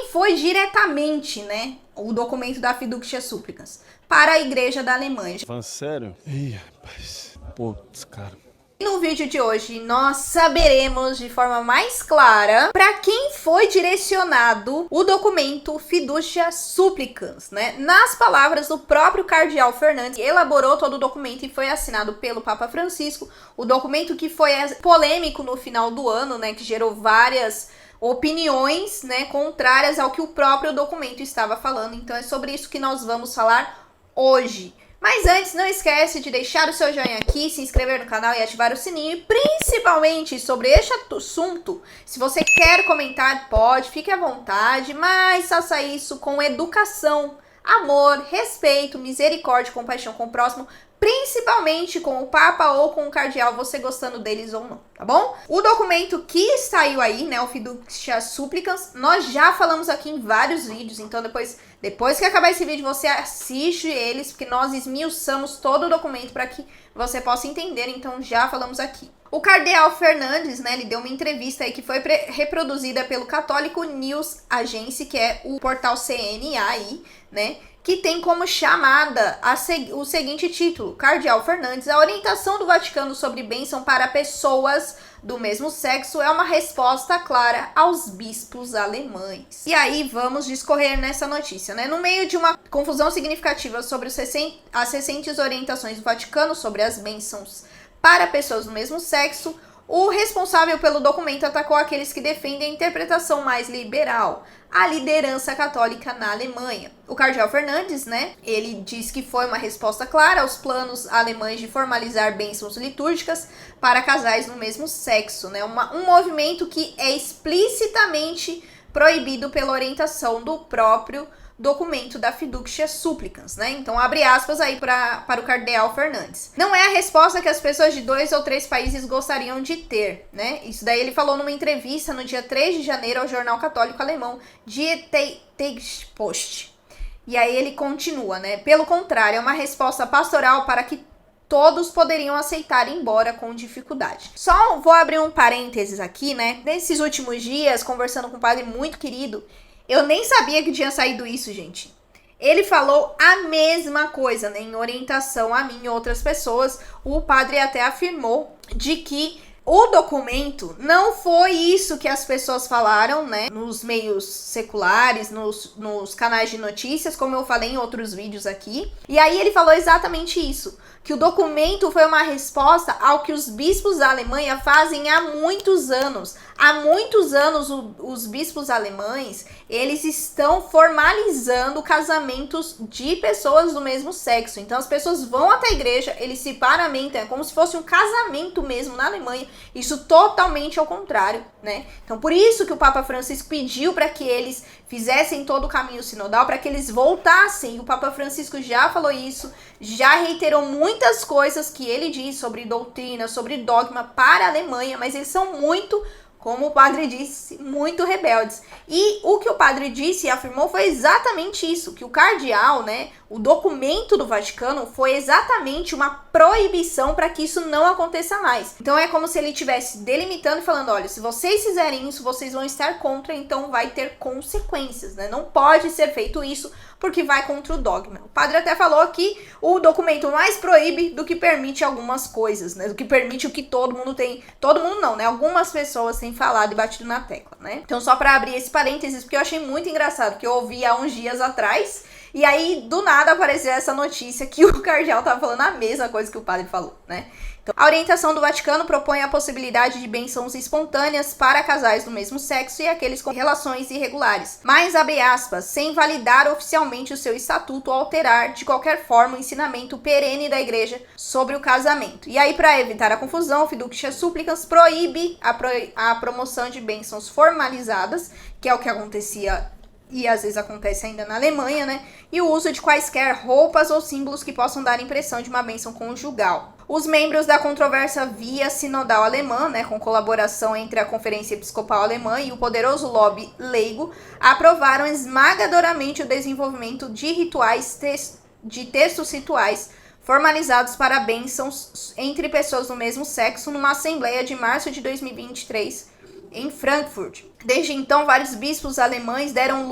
quem foi diretamente, né, o documento da Fiducia Supplicans para a Igreja da Alemanha. Falando sério? Ih, rapaz. Putz, cara. No vídeo de hoje, nós saberemos de forma mais clara para quem foi direcionado o documento Fiducia Supplicans, né? Nas palavras do próprio Cardeal Fernandes, elaborou todo o documento e foi assinado pelo Papa Francisco. O documento que foi polêmico no final do ano, né? Que gerou várias opiniões, né? Contrárias ao que o próprio documento estava falando. Então é sobre isso que nós vamos falar hoje. Mas antes, não esquece de deixar o seu joinha aqui, se inscrever no canal e ativar o sininho. E principalmente sobre este assunto, se você quer comentar, pode, fique à vontade. Mas faça isso com educação, amor, respeito, misericórdia, compaixão com o próximo. Principalmente com o Papa ou com o Cardeal, você gostando deles ou não, tá bom? O documento que saiu aí, né, o Fiducia Supplicans, nós já falamos aqui em vários vídeos, então depois que acabar esse vídeo, você assiste eles, porque nós esmiuçamos todo o documento para que você possa entender, então já falamos aqui. O Cardeal Fernandes, né, ele deu uma entrevista aí que foi reproduzida pelo Católico News Agency, que é o portal CNA aí, né, que tem como chamada o seguinte título: Cardeal Fernandes, a orientação do Vaticano sobre bênção para pessoas do mesmo sexo é uma resposta clara aos bispos alemães. E aí vamos discorrer nessa notícia, né? No meio de uma confusão significativa sobre as recentes orientações do Vaticano sobre as bênçãos para pessoas do mesmo sexo, o responsável pelo documento atacou aqueles que defendem a interpretação mais liberal, a liderança católica na Alemanha. O Cardeal Fernandes, né, ele diz que foi uma resposta clara aos planos alemães de formalizar bênçãos litúrgicas para casais no mesmo sexo, né, um movimento que é explicitamente proibido pela orientação do próprio documento da Fiducia Supplicans, né? Então abre aspas aí para o Cardeal Fernandes. Não é a resposta que as pessoas de 2 ou 3 países gostariam de ter, né? Isso daí ele falou numa entrevista no dia 3 de janeiro ao jornal católico alemão Die Tagespost. E aí ele continua, né? Pelo contrário, é uma resposta pastoral para que todos poderiam aceitar, embora com dificuldade. Só vou abrir um parênteses aqui, né? Nesses últimos dias, conversando com um padre muito querido, eu nem sabia que tinha saído isso, gente. Ele falou a mesma coisa, né, em orientação a mim e outras pessoas. O padre até afirmou de que o documento não foi isso que as pessoas falaram, né, nos meios seculares, nos canais de notícias, como eu falei em outros vídeos aqui. E aí ele falou exatamente isso, que o documento foi uma resposta ao que os bispos da Alemanha fazem há muitos anos. Há muitos anos os bispos alemães, eles estão formalizando casamentos de pessoas do mesmo sexo. Então as pessoas vão até a igreja, eles se paramentam, é como se fosse um casamento mesmo na Alemanha. Isso totalmente ao contrário, né? Então por isso que o Papa Francisco pediu para que eles fizessem todo o caminho sinodal, para que eles voltassem. O Papa Francisco já falou isso, já reiterou muitas coisas que ele diz sobre doutrina, sobre dogma para a Alemanha, mas eles são muito, como o padre disse, muito rebeldes. E o que o padre disse e afirmou foi exatamente isso, que o cardeal, né, o documento do Vaticano foi exatamente uma proibição para que isso não aconteça mais. Então é como se ele estivesse delimitando e falando, olha, se vocês fizerem isso, vocês vão estar contra, então vai ter consequências, né? Não pode ser feito isso porque vai contra o dogma. O padre até falou que o documento mais proíbe do que permite algumas coisas, né? Do que permite o que todo mundo tem. Todo mundo não, né? Algumas pessoas têm falado e batido na tecla, né? Então só para abrir esse parênteses, porque eu achei muito engraçado, que eu ouvi há uns dias atrás, e aí do nada apareceu essa notícia que o cardeal tava falando a mesma coisa que o padre falou, né? Então, a orientação do Vaticano propõe a possibilidade de bênçãos espontâneas para casais do mesmo sexo e aqueles com relações irregulares, mas, abre aspas, sem validar oficialmente o seu estatuto ou alterar de qualquer forma o ensinamento perene da igreja sobre o casamento. E aí, para evitar a confusão, o Fiducia Supplicans proíbe a promoção de bênçãos formalizadas, que é o que acontecia e às vezes acontece ainda na Alemanha, né? E o uso de quaisquer roupas ou símbolos que possam dar a impressão de uma bênção conjugal. Os membros da controvérsia via sinodal alemã, né, com colaboração entre a Conferência Episcopal Alemã e o poderoso lobby leigo, aprovaram esmagadoramente o desenvolvimento de rituais de textos rituais formalizados para bênçãos entre pessoas do mesmo sexo numa assembleia de março de 2023 em Frankfurt. Desde então, vários bispos alemães deram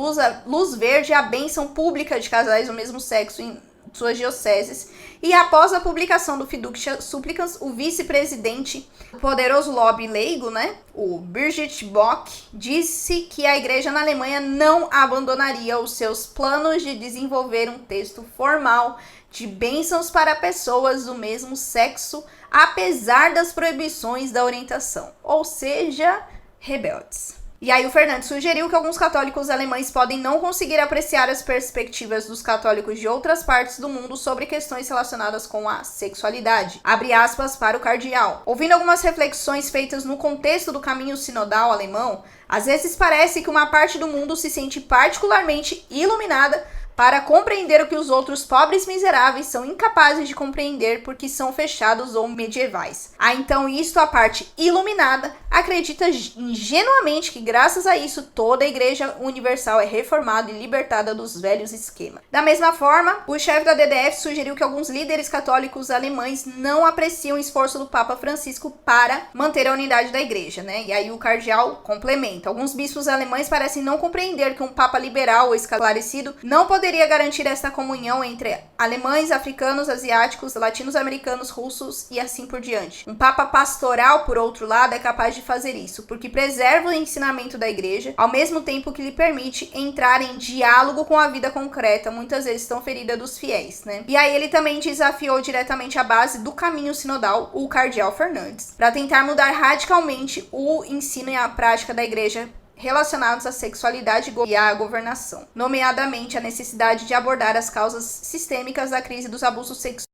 luz verde à bênção pública de casais do mesmo sexo em suas dioceses, e após a publicação do Fiducia Supplicans, o vice-presidente do poderoso lobby leigo, né, o Birgit Bock, disse que a igreja na Alemanha não abandonaria os seus planos de desenvolver um texto formal de bênçãos para pessoas do mesmo sexo, apesar das proibições da orientação, ou seja, rebeldes. E aí o Fernandes sugeriu que alguns católicos alemães podem não conseguir apreciar as perspectivas dos católicos de outras partes do mundo sobre questões relacionadas com a sexualidade. Abre aspas para o cardeal. Ouvindo algumas reflexões feitas no contexto do caminho sinodal alemão, às vezes parece que uma parte do mundo se sente particularmente iluminada para compreender o que os outros pobres miseráveis são incapazes de compreender porque são fechados ou medievais. Então isto a parte iluminada acredita ingenuamente que graças a isso toda a Igreja Universal é reformada e libertada dos velhos esquemas. Da mesma forma, o chefe da DDF sugeriu que alguns líderes católicos alemães não apreciam o esforço do Papa Francisco para manter a unidade da Igreja, né? E aí o cardeal complementa. Alguns bispos alemães parecem não compreender que um Papa liberal ou esclarecido não poderia garantir esta comunhão entre alemães, africanos, asiáticos, latinos-americanos, russos e assim por diante. Um Papa pastoral, por outro lado, é capaz de fazer isso, porque preserva o ensinamento da Igreja, ao mesmo tempo que lhe permite entrar em diálogo com a vida concreta, muitas vezes tão ferida dos fiéis, né? E aí ele também desafiou diretamente a base do caminho sinodal, o cardeal Fernandes, para tentar mudar radicalmente o ensino e a prática da Igreja relacionados à sexualidade e à governação, nomeadamente a necessidade de abordar as causas sistêmicas da crise dos abusos sexuais.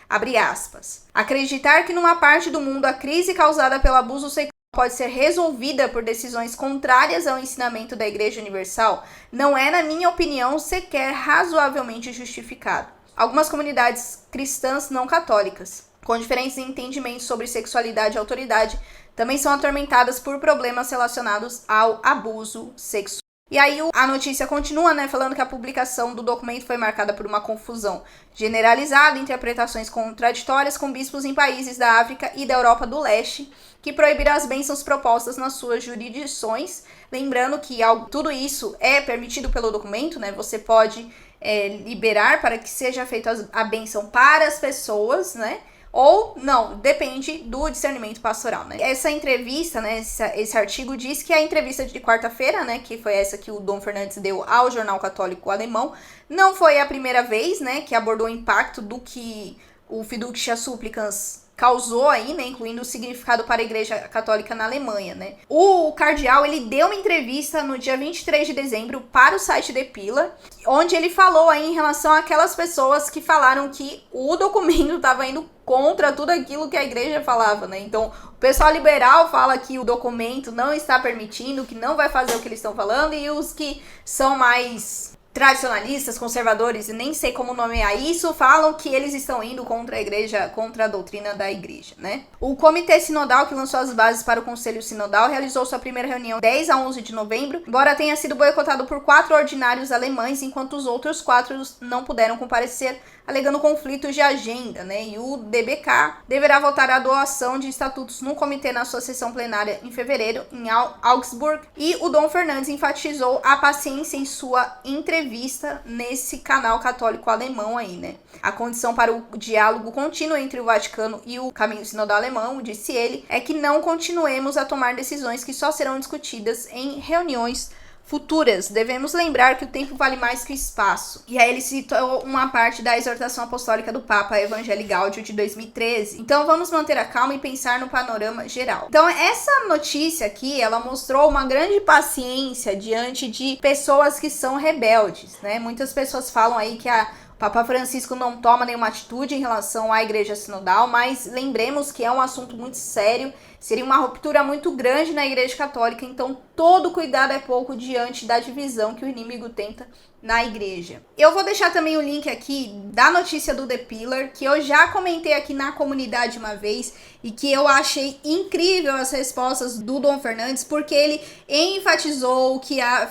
Abre aspas. Acreditar que numa parte do mundo a crise causada pelo abuso sexual pode ser resolvida por decisões contrárias ao ensinamento da Igreja Universal não é, na minha opinião, sequer razoavelmente justificado. Algumas comunidades cristãs não católicas, com diferentes entendimentos sobre sexualidade e autoridade, também são atormentadas por problemas relacionados ao abuso sexual. E aí a notícia continua, né, falando que a publicação do documento foi marcada por uma confusão generalizada, interpretações contraditórias com bispos em países da África e da Europa do Leste, que proibiram as bênçãos propostas nas suas jurisdições. Lembrando que tudo isso é permitido pelo documento, né, você pode liberar para que seja feita a bênção para as pessoas, né, ou não, depende do discernimento pastoral, né? Essa entrevista, né, esse artigo diz que a entrevista de quarta-feira, né, que foi essa que o Dom Fernandes deu ao Jornal Católico Alemão, não foi a primeira vez, né, que abordou o impacto do que o Fiducia Supplicans causou aí, né, incluindo o significado para a Igreja Católica na Alemanha, né. O cardeal, ele deu uma entrevista no dia 23 de dezembro para o site The Pillar, onde ele falou aí em relação àquelas pessoas que falaram que o documento estava indo contra tudo aquilo que a igreja falava, né? Então, o pessoal liberal fala que o documento não está permitindo, que não vai fazer o que eles estão falando, e os que são mais tradicionalistas, conservadores, e nem sei como nomear isso, falam que eles estão indo contra a igreja, contra a doutrina da igreja, né? O Comitê Sinodal, que lançou as bases para o Conselho Sinodal, realizou sua primeira reunião 10 a 11 de novembro, embora tenha sido boicotado por 4 ordinários alemães, enquanto os outros 4 não puderam comparecer, alegando conflitos de agenda, né? E o DBK deverá votar a doação de estatutos no comitê na sua sessão plenária em fevereiro, em Augsburg, e o Dom Fernandes enfatizou a paciência em sua entrevista nesse canal católico alemão aí, né? A condição para o diálogo contínuo entre o Vaticano e o caminho sinodal alemão, disse ele, é que não continuemos a tomar decisões que só serão discutidas em reuniões futuras. Devemos lembrar que o tempo vale mais que o espaço. E aí ele citou uma parte da exortação apostólica do Papa Evangelii Gaudium de 2013. Então vamos manter a calma e pensar no panorama geral. Então essa notícia aqui, ela mostrou uma grande paciência diante de pessoas que são rebeldes, né? Muitas pessoas falam aí que o Papa Francisco não toma nenhuma atitude em relação à Igreja Sinodal, mas lembremos que é um assunto muito sério, seria uma ruptura muito grande na Igreja Católica, então todo cuidado é pouco diante da divisão que o inimigo tenta na igreja. Eu vou deixar também o link aqui da notícia do The Pillar, que eu já comentei aqui na comunidade uma vez, e que eu achei incrível as respostas do Dom Fernandes, porque ele enfatizou o que a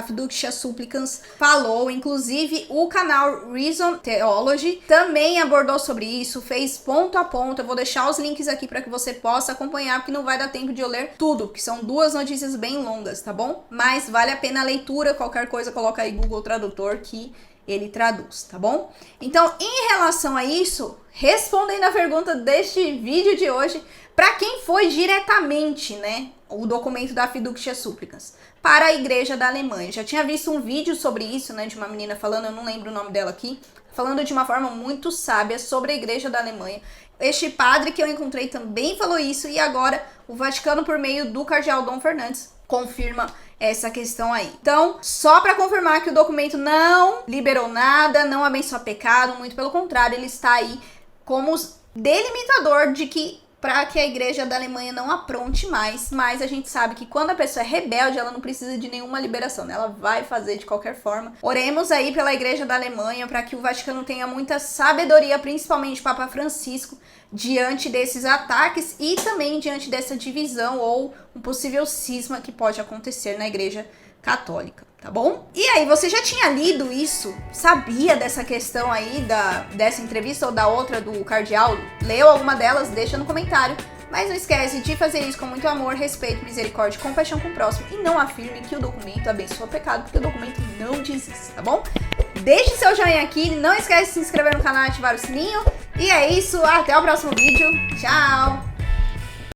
Fiducia Supplicans falou, inclusive o canal Reason Theology também abordou sobre isso, fez ponto a ponto. Eu vou deixar os links aqui para que você possa acompanhar encaminhar, porque não vai dar tempo de eu ler tudo, que são 2 notícias bem longas, tá bom? Mas vale a pena a leitura, qualquer coisa coloca aí Google Tradutor que ele traduz, tá bom? Então, em relação a isso, respondendo a pergunta deste vídeo de hoje, para quem foi diretamente, né, o documento da Fiducia Supplicans? Para a Igreja da Alemanha. Já tinha visto um vídeo sobre isso, né, de uma menina falando, eu não lembro o nome dela aqui, falando de uma forma muito sábia sobre a Igreja da Alemanha. Este padre que eu encontrei também falou isso, e agora o Vaticano, por meio do cardeal Dom Fernandes, confirma essa questão aí. Então, só para confirmar que o documento não liberou nada, não abençoa pecado, muito pelo contrário, ele está aí como delimitador de que para que a Igreja da Alemanha não apronte mais, mas a gente sabe que quando a pessoa é rebelde, ela não precisa de nenhuma liberação, né? Ela vai fazer de qualquer forma. Oremos aí pela Igreja da Alemanha, para que o Vaticano tenha muita sabedoria, principalmente o Papa Francisco, diante desses ataques e também diante dessa divisão ou um possível cisma que pode acontecer na Igreja Católica, tá bom? E aí, você já tinha lido isso? Sabia dessa questão aí dessa entrevista ou da outra do cardeal? Leu alguma delas? Deixa no comentário. Mas não esquece de fazer isso com muito amor, respeito, misericórdia, compaixão com o próximo e não afirme que o documento abençoa o pecado, porque o documento não diz isso, tá bom? Deixe seu joinha aqui, não esquece de se inscrever no canal e ativar o sininho. E é isso, até o próximo vídeo. Tchau!